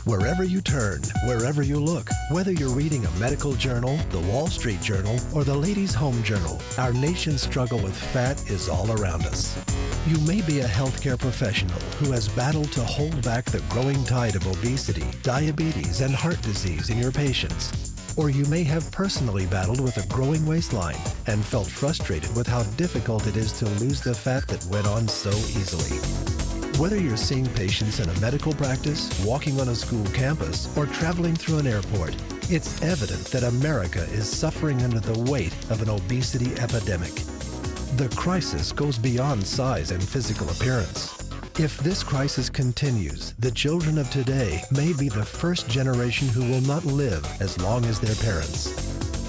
Wherever you turn, wherever you look, whether you're reading a medical journal, the Wall Street Journal, or the Ladies' Home Journal, our nation's struggle with fat is all around us. You may be a healthcare professional who has battled to hold back the growing tide of obesity, diabetes, and heart disease in your patients. Or you may have personally battled with a growing waistline and felt frustrated with how difficult it is to lose the fat that went on so easily. Whether you're seeing patients in a medical practice, walking on a school campus, or traveling through an airport, it's evident that America is suffering under the weight of an obesity epidemic. The crisis goes beyond size and physical appearance. If this crisis continues, the children of today may be the first generation who will not live as long as their parents.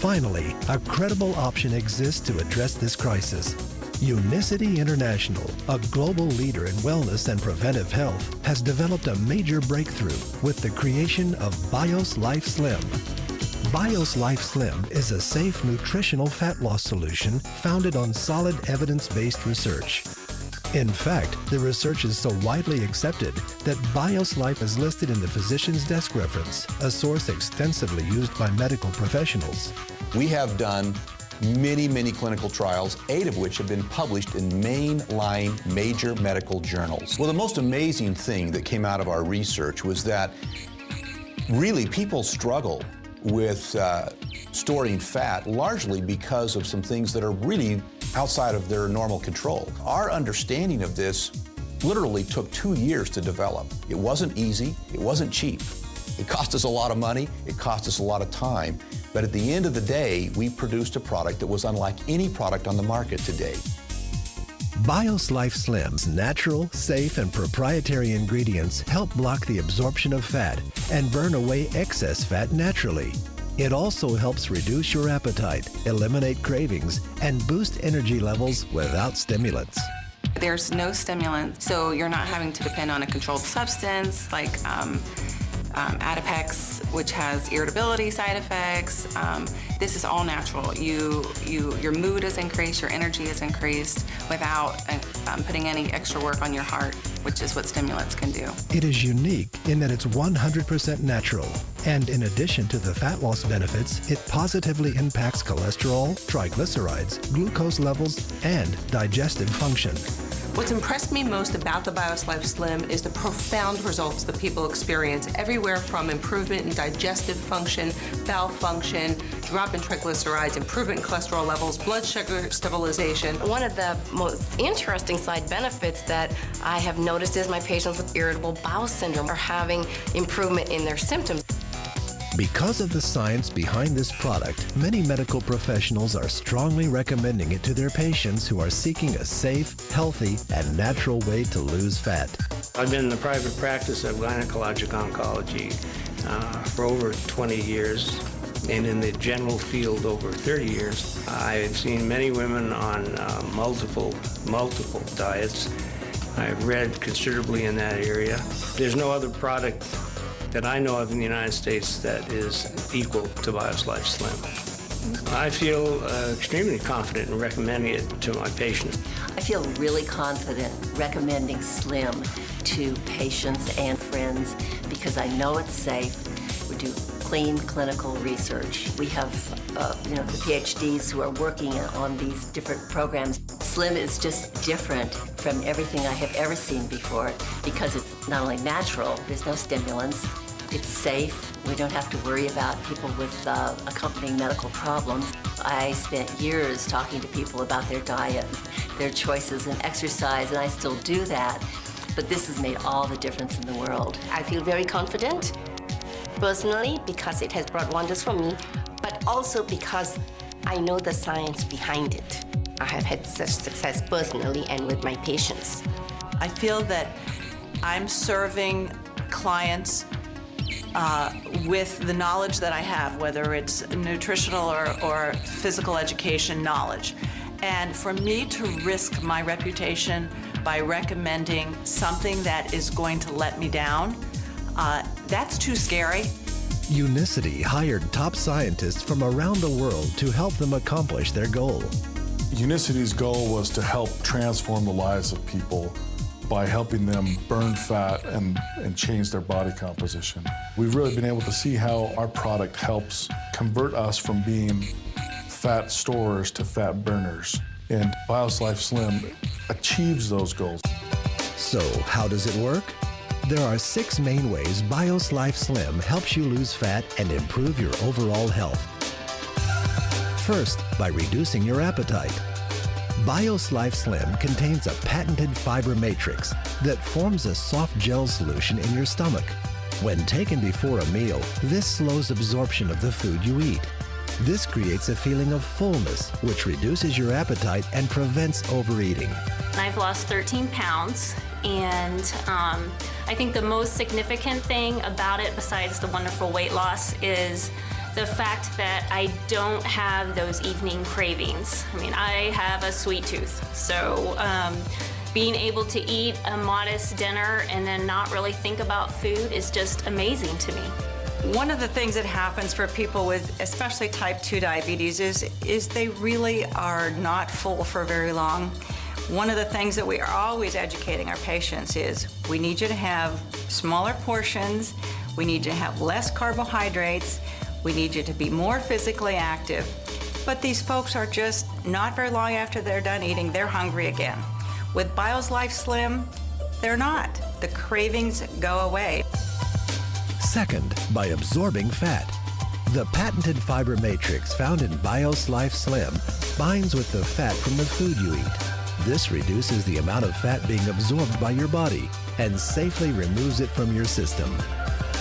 Finally, a credible option exists to address this crisis. Unicity International, a global leader in wellness and preventive health, has developed a major breakthrough with the creation of BIOS Life Slim. BIOS Life Slim is a safe nutritional fat loss solution founded on solid evidence-based research. In fact, the research is so widely accepted that BIOS Life is listed in the Physician's Desk Reference, a source extensively used by medical professionals. We have done many clinical trials, 8 of which have been published in mainline major medical journals. Well, the most amazing thing that came out of our research was that really people struggle with storing fat largely because of some things that are really outside of their normal control. Our understanding of this literally took 2 years to develop. It wasn't easy, it wasn't cheap. It cost us a lot of money, it cost us a lot of time, but at the end of the day, we produced a product that was unlike any product on the market today. BIOS Life Slim's natural, safe, and proprietary ingredients help block the absorption of fat and burn away excess fat naturally. It also helps reduce your appetite, eliminate cravings, and boost energy levels without stimulants. There's no stimulant, so you're not having to depend on a controlled substance like Adipex, which has irritability side effects. This is all natural. Your mood is increased, your energy is increased without putting any extra work on your heart, which is what stimulants can do. It is unique in that it's 100% natural. And in addition to the fat loss benefits, it positively impacts cholesterol, triglycerides, glucose levels, and digestive function. What's impressed me most about the BIOS Life Slim is the profound results that people experience, everywhere from improvement in digestive function, bowel function, drop in triglycerides, improvement in cholesterol levels, blood sugar stabilization. One of the most interesting side benefits that I have noticed is my patients with irritable bowel syndrome are having improvement in their symptoms. Because of the science behind this product, many medical professionals are strongly recommending it to their patients who are seeking a safe, healthy, and natural way to lose fat. I've been in the private practice of gynecologic oncology for over 20 years, and in the general field over 30 years. I've seen many women on multiple diets. I've read considerably in that area. There's no other product that I know of in the United States that is equal to BIOS Life Slim. I feel extremely confident in recommending it to my patients. I feel really confident recommending Slim to patients and friends because I know it's safe. We do clean clinical research. We have the PhDs who are working on these different programs. Slim is just different from everything I have ever seen before because it's not only natural, there's no stimulants, it's safe. We don't have to worry about people with accompanying medical problems. I spent years talking to people about their diet, their choices in exercise, and I still do that. But this has made all the difference in the world. I feel very confident, personally, because it has brought wonders for me, but also because I know the science behind it. I have had such success personally and with my patients. I feel that I'm serving clients with the knowledge that I have, whether it's nutritional or physical education knowledge. And for me to risk my reputation by recommending something that is going to let me down, that's too scary. Unicity hired top scientists from around the world to help them accomplish their goal. Unicity's goal was to help transform the lives of people by helping them burn fat and change their body composition. We've really been able to see how our product helps convert us from being fat storers to fat burners. And Bios Life Slim achieves those goals. So, how does it work? There are 6 main ways Bios Life Slim helps you lose fat and improve your overall health. First, by reducing your appetite. Bios Life Slim contains a patented fiber matrix that forms a soft gel solution in your stomach. When taken before a meal, this slows absorption of the food you eat. This creates a feeling of fullness, which reduces your appetite and prevents overeating. I've lost 13 pounds, and I think the most significant thing about it, besides the wonderful weight loss, is the fact that I don't have those evening cravings. I mean, I have a sweet tooth, so being able to eat a modest dinner and then not really think about food is just amazing to me. One of the things that happens for people with especially type 2 diabetes is they really are not full for very long. One of the things that we are always educating our patients is we need you to have smaller portions, we need you to have less carbohydrates, we need you to be more physically active. But these folks are just not very long after they're done eating, they're hungry again. With Bios Life Slim, they're not. The cravings go away. Second, by absorbing fat. The patented fiber matrix found in Bios Life Slim binds with the fat from the food you eat. This reduces the amount of fat being absorbed by your body and safely removes it from your system.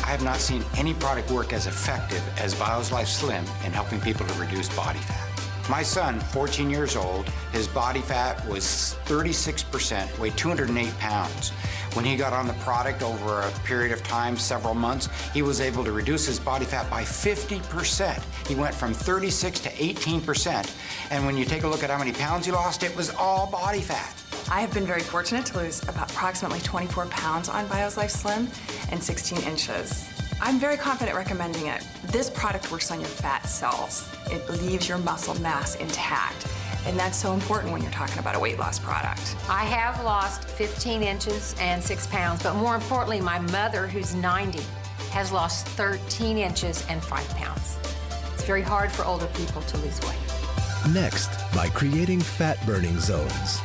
I have not seen any product work as effective as Bios Life Slim in helping people to reduce body fat. My son, 14 years old, his body fat was 36%, weighed 208 pounds. When he got on the product over a period of time, several months, he was able to reduce his body fat by 50%. He went from 36 to 18%. And when you take a look at how many pounds he lost, it was all body fat. I have been very fortunate to lose about approximately 24 pounds on Bios Life Slim and 16 inches. I'm very confident recommending it. This product works on your fat cells. It leaves your muscle mass intact. And that's so important when you're talking about a weight loss product. I have lost 15 inches and 6 pounds, but more importantly, my mother, who's 90, has lost 13 inches and 5 pounds. It's very hard for older people to lose weight. Next, by creating fat-burning zones.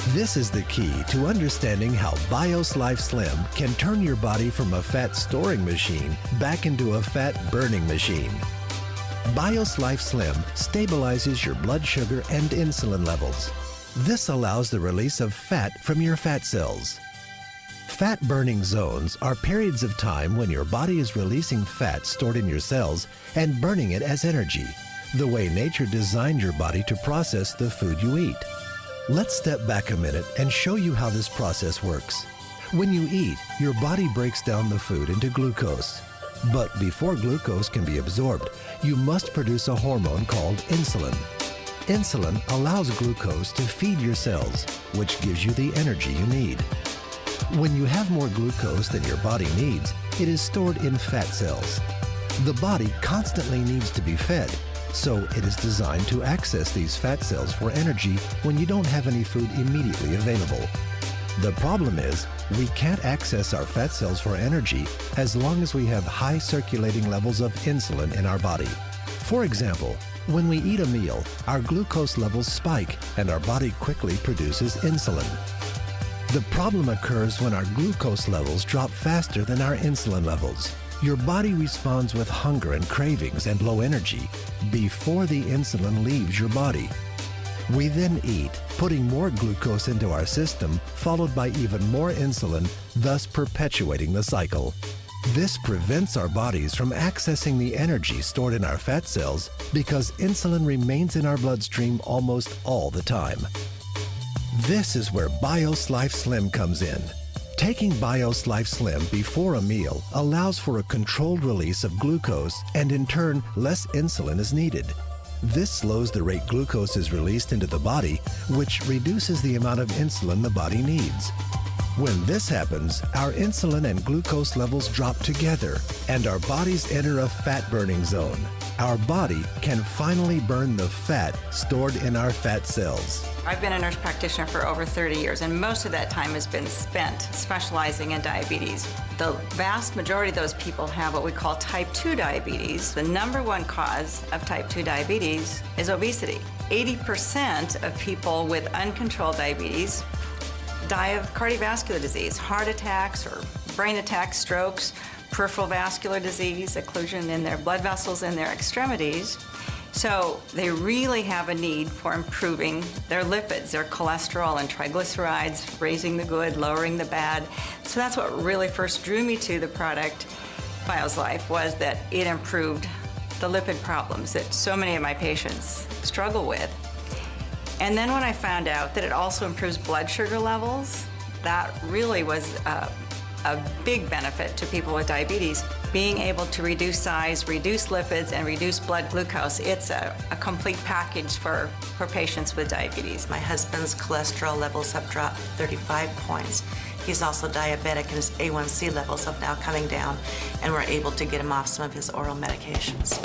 This is the key to understanding how Bios Life Slim can turn your body from a fat storing machine back into a fat burning machine. Bios Life Slim stabilizes your blood sugar and insulin levels. This allows the release of fat from your fat cells. Fat burning zones are periods of time when your body is releasing fat stored in your cells and burning it as energy, the way nature designed your body to process the food you eat. Let's step back a minute and show you how this process works. When you eat, your body breaks down the food into glucose. But before glucose can be absorbed, you must produce a hormone called insulin. Insulin allows glucose to feed your cells, which gives you the energy you need. When you have more glucose than your body needs, it is stored in fat cells. The body constantly needs to be fed, so it is designed to access these fat cells for energy when you don't have any food immediately available. The problem is, we can't access our fat cells for energy as long as we have high circulating levels of insulin in our body. For example, when we eat a meal, our glucose levels spike and our body quickly produces insulin. The problem occurs when our glucose levels drop faster than our insulin levels. Your body responds with hunger and cravings and low energy before the insulin leaves your body. We then eat, putting more glucose into our system, followed by even more insulin, thus perpetuating the cycle. This prevents our bodies from accessing the energy stored in our fat cells because insulin remains in our bloodstream almost all the time. This is where Bios Life Slim comes in. Taking Bios Life Slim before a meal allows for a controlled release of glucose, and in turn, less insulin is needed. This slows the rate glucose is released into the body, which reduces the amount of insulin the body needs. When this happens, our insulin and glucose levels drop together, and our bodies enter a fat-burning zone. Our body can finally burn the fat stored in our fat cells. I've been a nurse practitioner for over 30 years, and most of that time has been spent specializing in diabetes. The vast majority of those people have what we call type 2 diabetes. The number one cause of type 2 diabetes is obesity. 80% of people with uncontrolled diabetes die of cardiovascular disease, heart attacks or brain attacks, strokes, peripheral vascular disease, occlusion in their blood vessels in their extremities. So they really have a need for improving their lipids, their cholesterol and triglycerides, raising the good, lowering the bad. So that's what really first drew me to the product BioSlife, was that it improved the lipid problems that so many of my patients struggle with. And then when I found out that it also improves blood sugar levels, that really was a big benefit to people with diabetes. Being able to reduce size, reduce lipids, and reduce blood glucose, it's a complete package for patients with diabetes. My husband's cholesterol levels have dropped 35 points. He's also diabetic, and his A1C levels have now coming down, and we're able to get him off some of his oral medications.